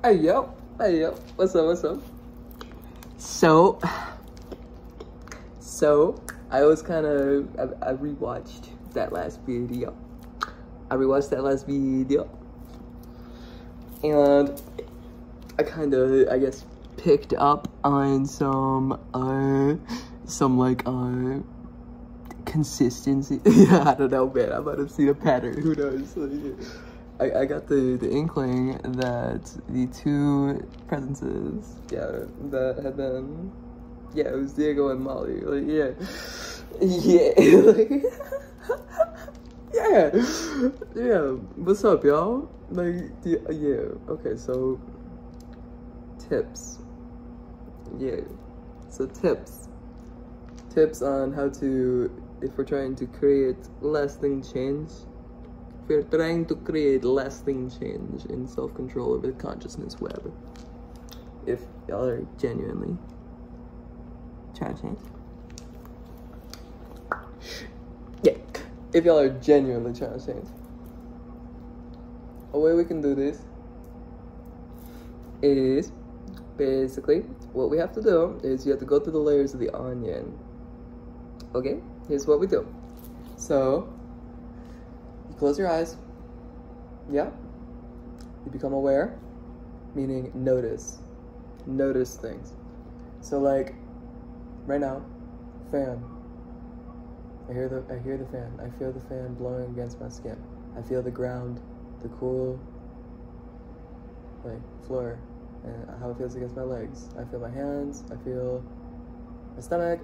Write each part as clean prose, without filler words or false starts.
Hey yo, what's up? So I was kind of I rewatched that last video. And I kind of, I guess, picked up on some like consistency. Yeah, I don't know, man. I might have seen a pattern. Who knows? Like, I got the inkling that the two presences, yeah, that had been, yeah, it was Diego and Molly. Like, yeah, like, yeah. What's up, y'all? Like, yeah. Okay, so tips. Yeah. So tips on how to, if we're trying to create lasting change. If you're trying to create lasting change in self-control over the consciousness web. If y'all are genuinely trying to change. Yeah. If y'all are genuinely trying to change. A way we can do this is basically what we have to do is you have to go through the layers of the onion. Okay? Here's what we do. So you close your eyes. Yeah. You become aware, meaning notice. Notice things. So like right now, fan. I hear the fan. I feel the fan blowing against my skin. I feel the ground, the cool like floor, and how it feels against my legs. I feel my hands, I feel my stomach.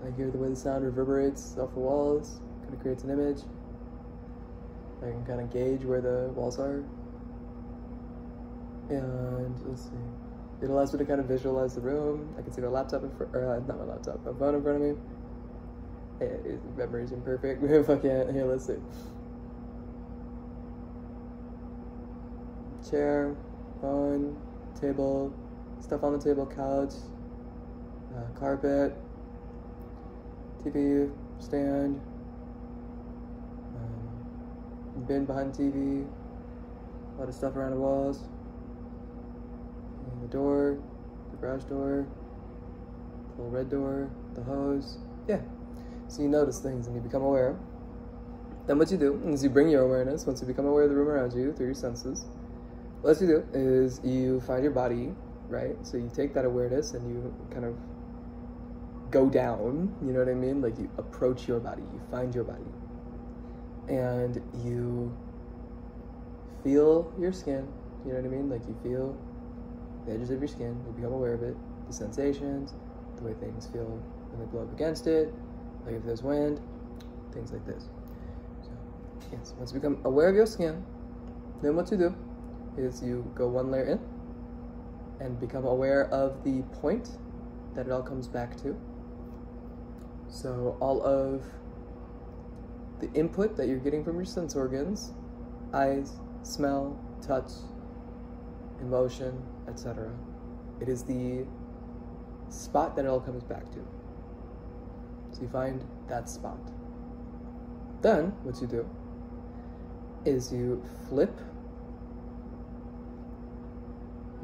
I hear the way the sound reverberates off the walls, kind of creates an image. I can kind of gauge where the walls are. And let's see. It allows me to kind of visualize the room. I can see my laptop not my laptop, my phone in front of me. Hey, memory's imperfect. If I can't, here, let's see. Chair, phone, table, stuff on the table, couch, carpet, TV, stand, bin behind the TV, a lot of stuff around the walls, and the door, the garage door, the little red door, the hose, yeah. So you notice things and you become aware. Then what you do is you bring your awareness, once you become aware of the room around you through your senses, what you do is you find your body, right? So you take that awareness and you kind of go down, you know what I mean? Like you approach your body, you find your body. And you feel your skin, you know what I mean? Like you feel the edges of your skin, you become aware of it, the sensations, the way things feel when they blow up against it, like if there's wind, things like this. So, yes, once you become aware of your skin, then what you do is you go one layer in and become aware of the point that it all comes back to. So all of the input that you're getting from your sense organs, eyes, smell, touch, emotion, etc. It is the spot that it all comes back to. So you find that spot. Then what you do is you flip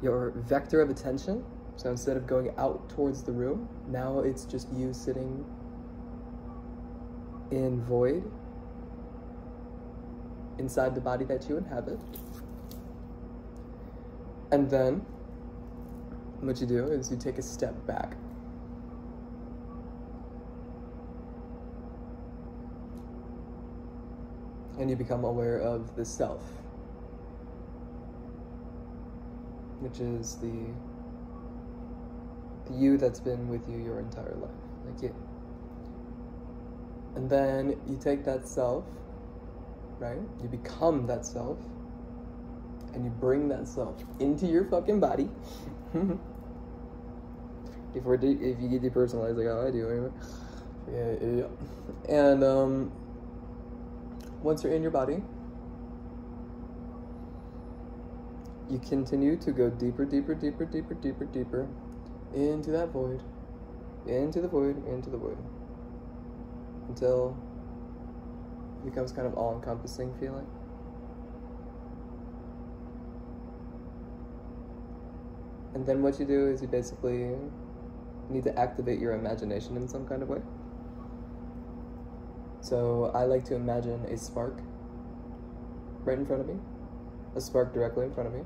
your vector of attention. So instead of going out towards the room, now it's just you sitting in void inside the body that you inhabit. And then what you do is you take a step back. And you become aware of the self, which is the you that's been with you your entire life, like you. And then you take that self, right? You become that self, and you bring that self into your fucking body. if you get depersonalized like how I do, anyway. Yeah. And once you're in your body, you continue to go deeper into that void, into the void, until it becomes kind of all-encompassing feeling. And then what you do is you basically need to activate your imagination in some kind of way. So I like to imagine a spark right in front of me, a spark directly in front of me.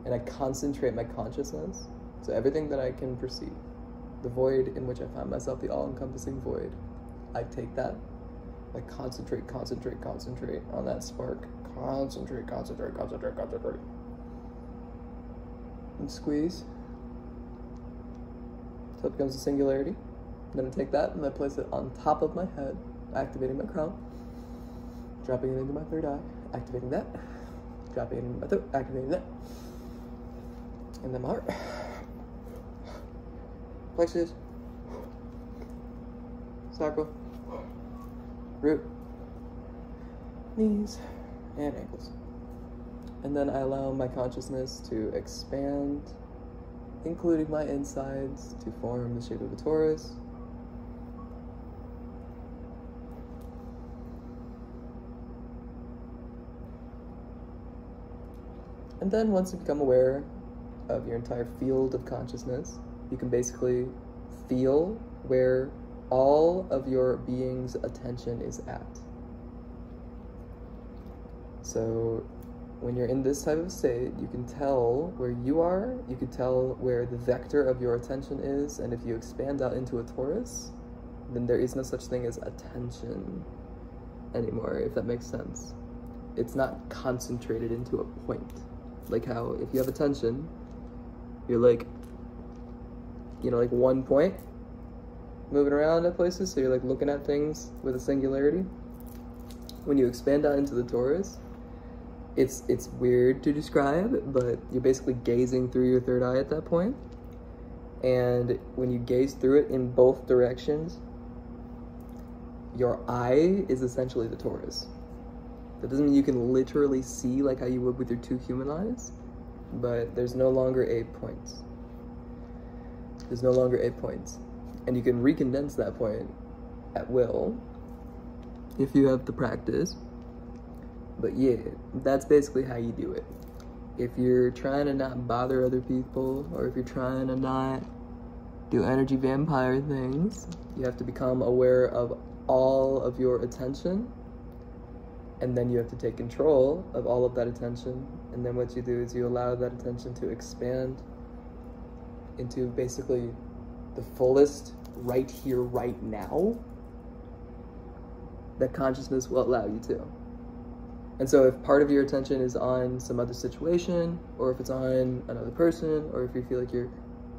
And I concentrate my consciousness, so everything that I can perceive, the void in which I find myself, the all-encompassing void, I take that, I concentrate on that spark. Concentrate. And squeeze until it becomes a singularity. Then I take that and I place it on top of my head, activating my crown, dropping it into my third eye, activating that, dropping it into my throat, activating that, and then my heart, plexus, sacral, root, knees, and ankles. And then I allow my consciousness to expand, including my insides, to form the shape of a torus. And then once you become aware of your entire field of consciousness, you can basically feel where all of your being's attention is at. So when you're in this type of state, you can tell where you are, you can tell where the vector of your attention is, and if you expand out into a torus, then there is no such thing as attention anymore, if that makes sense. It's not concentrated into a point. Like how if you have attention, you're like, you know, like one point, moving around at places, so you're like looking at things with a singularity. When you expand out into the torus, it's weird to describe, but you're basically gazing through your third eye at that point. And when you gaze through it in both directions, your eye is essentially the torus. That doesn't mean you can literally see like how you would with your two human eyes, but there's no longer a point. There's no longer a point. And you can recondense that point at will if you have the practice. But yeah, that's basically how you do it. If you're trying to not bother other people, or if you're trying to not do energy vampire things, you have to become aware of all of your attention, and then you have to take control of all of that attention. And then what you do is you allow that attention to expand into basically the fullest right here, right now, that consciousness will allow you to. And so if part of your attention is on some other situation, or if it's on another person, or if you feel like you're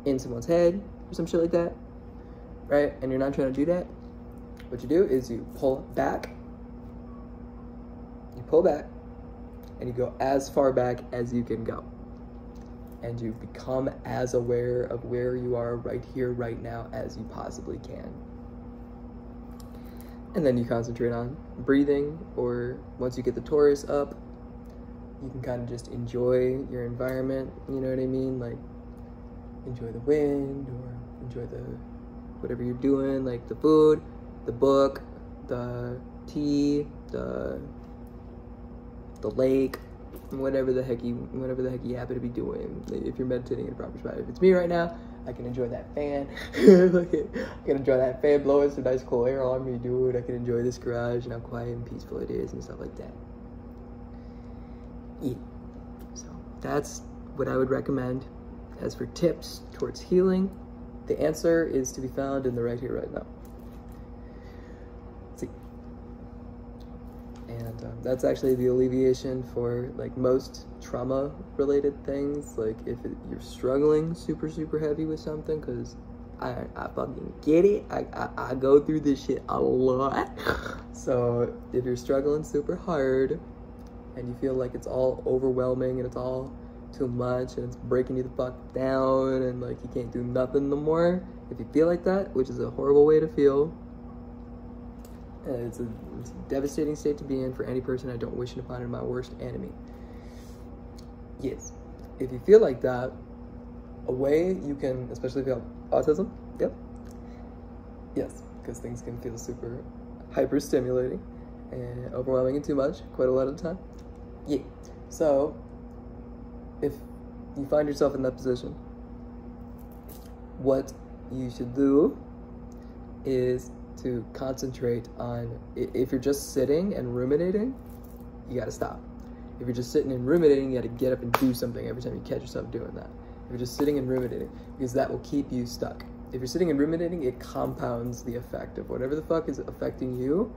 in someone's head or some shit like that, right? And you're not trying to do that, what you do is you pull back. You pull back, and you go as far back as you can go. And you become as aware of where you are right here, right now, as you possibly can. And then you concentrate on breathing, or once you get the torus up, you can kind of just enjoy your environment, you know what I mean? Like, enjoy the wind, or enjoy the, whatever you're doing, like the food, the book, the tea, the lake, whatever the heck you happen to be doing. If you're meditating in a proper spot. If it's me right now, I can enjoy that fan. I can enjoy that fan blowing some nice cool air on me, dude. I can enjoy this garage and how quiet and peaceful it is and stuff like that. Yeah. So that's what I would recommend. As for tips towards healing, the answer is to be found in the right here, right now. See. And that's actually the alleviation for like most trauma related things. Like if you're struggling super heavy with something, because I fucking get it. I go through this shit a lot. So if you're struggling super hard and you feel like it's all overwhelming and it's all too much and it's breaking you the fuck down and like you can't do nothing no more, if you feel like that, which is a horrible way to feel, it's a devastating state to be in for any person I don't wish to find in my worst enemy. Yes, if you feel like that, a way you can, especially if you have autism, yep, yes, because things can feel super hyper stimulating and overwhelming and too much quite a lot of the time. Yeah, So, if you find yourself in that position, what you should do is to concentrate on, if you're just sitting and ruminating, you gotta stop. If you're just sitting and ruminating, you gotta get up and do something every time you catch yourself doing that. If you're just sitting and ruminating, because that will keep you stuck. If you're sitting and ruminating, it compounds the effect of whatever the fuck is affecting you.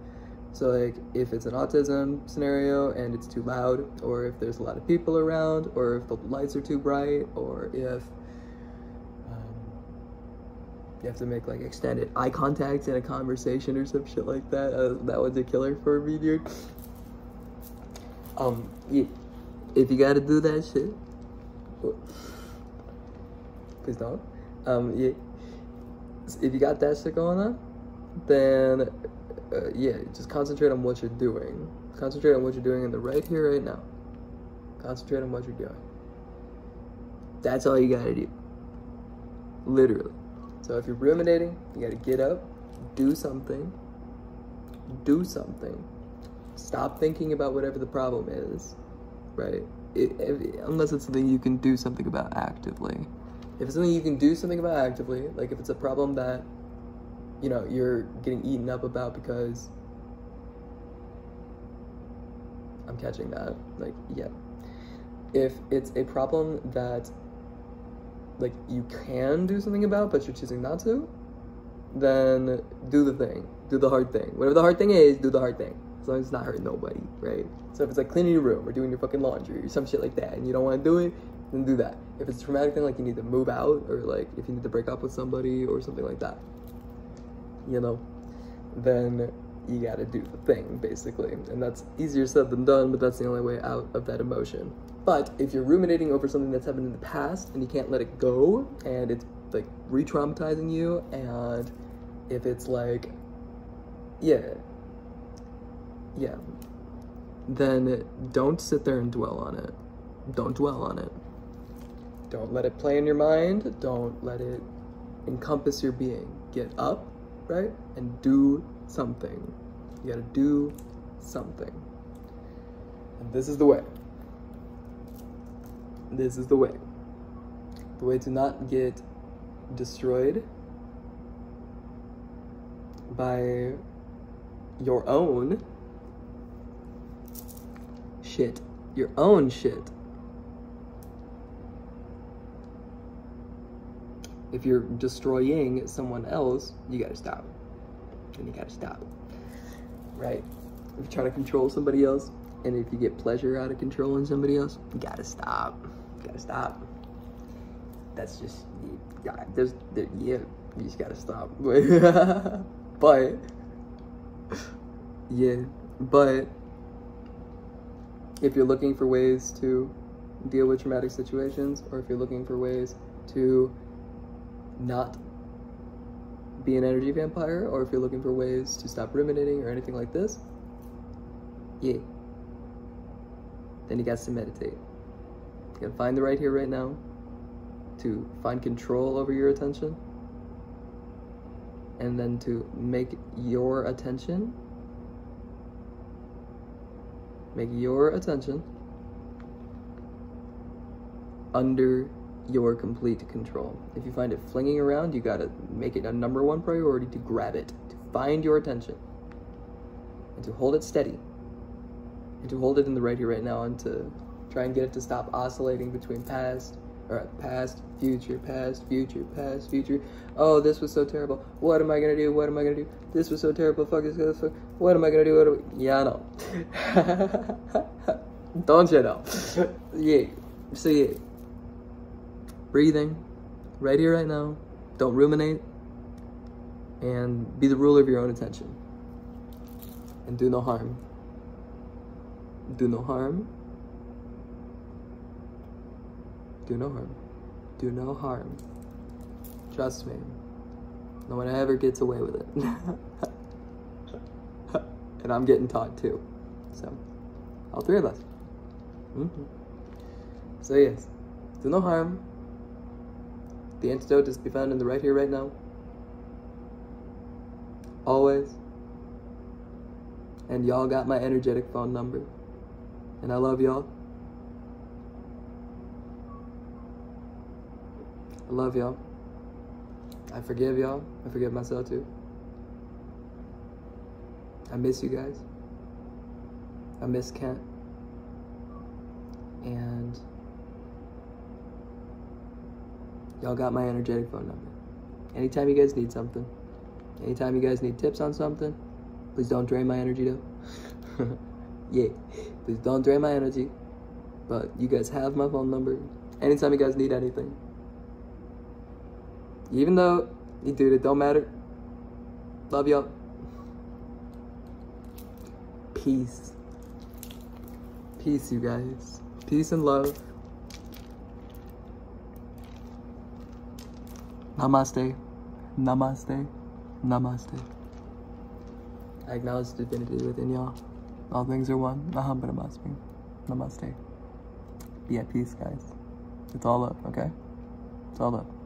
So like, if it's an autism scenario and it's too loud, or if there's a lot of people around, or if the lights are too bright, or if you have to make like extended eye contact in a conversation or some shit like that. That was a killer for me, dude. Yeah, if you gotta do that shit, please don't. Yeah, if you got that shit going on, then yeah, just concentrate on what you're doing. Concentrate on what you're doing in the right here, right now. Concentrate on what you're doing. That's all you gotta do. Literally. So if you're ruminating, you gotta get up, do something. Do something. Stop thinking about whatever the problem is, right? Unless it's something you can do something about actively. If it's something you can do something about actively, like if it's a problem that, you know, you're getting eaten up about because, I'm catching that, like, yeah. If it's a problem that, like, you can do something about, but you're choosing not to, then do the thing. Do the hard thing. Whatever the hard thing is, do the hard thing. As long as it's not hurting nobody, right? So if it's like cleaning your room or doing your fucking laundry or some shit like that and you don't want to do it, then do that. If it's a traumatic thing, like you need to move out, or like if you need to break up with somebody or something like that, you know, then you gotta do the thing, basically. And that's easier said than done, but that's the only way out of that emotion. But if you're ruminating over something that's happened in the past and you can't let it go, and it's like re-traumatizing you, and if it's like, yeah, then don't sit there and dwell on it. Don't dwell on it. Don't let it play in your mind. Don't let it encompass your being. Get up, right? And do something. You gotta do something. And this is the way. This is the way. The way to not get destroyed by your own shit. Your own shit. If you're destroying someone else, you gotta stop. And you gotta stop. Right? If you're trying to control somebody else, and if you get pleasure out of controlling somebody else, you gotta stop. You gotta stop. That's just, yeah, you just gotta stop. But, yeah, but if you're looking for ways to deal with traumatic situations, or if you're looking for ways to not be an energy vampire, or if you're looking for ways to stop ruminating or anything like this, yeah, then you got to meditate. You gotta find the right here, right now, to find control over your attention, and then to make your attention under your complete control. If you find it flinging around, you gotta make it a #1 priority to grab it, to find your attention, and to hold it steady, and to hold it in the right here, right now, and to try and get it to stop oscillating between past, future, past, future. Oh, this was so terrible. What am I gonna do? What am I gonna do? This was so terrible. Fuck this. What am I gonna do? Yeah, I know. Don't you know? Yeah. So yeah. Breathing, right here, right now. Don't ruminate, and be the ruler of your own attention. And do no harm. Do no harm. Do no harm. Do no harm. Trust me. No one ever gets away with it. And I'm getting taught too. So, all three of us. So yes, do no harm. The antidote is to be found in the right here, right now. Always. And y'all got my energetic phone number. And I love y'all. I love y'all. I forgive y'all. I forgive myself too. I miss you guys. I miss Kent. And y'all got my energetic phone number. Anytime you guys need something, anytime you guys need tips on something, please don't drain my energy though. Yeah, please don't drain my energy. But you guys have my phone number. Anytime you guys need anything. Even though, dude, it don't matter. Love y'all. Peace. Peace, you guys. Peace and love. Namaste. Namaste. Namaste. I acknowledge the divinity within y'all. All things are one. Aham Brahmasmi. Namaste. Be at peace, guys. It's all up, okay? It's all up.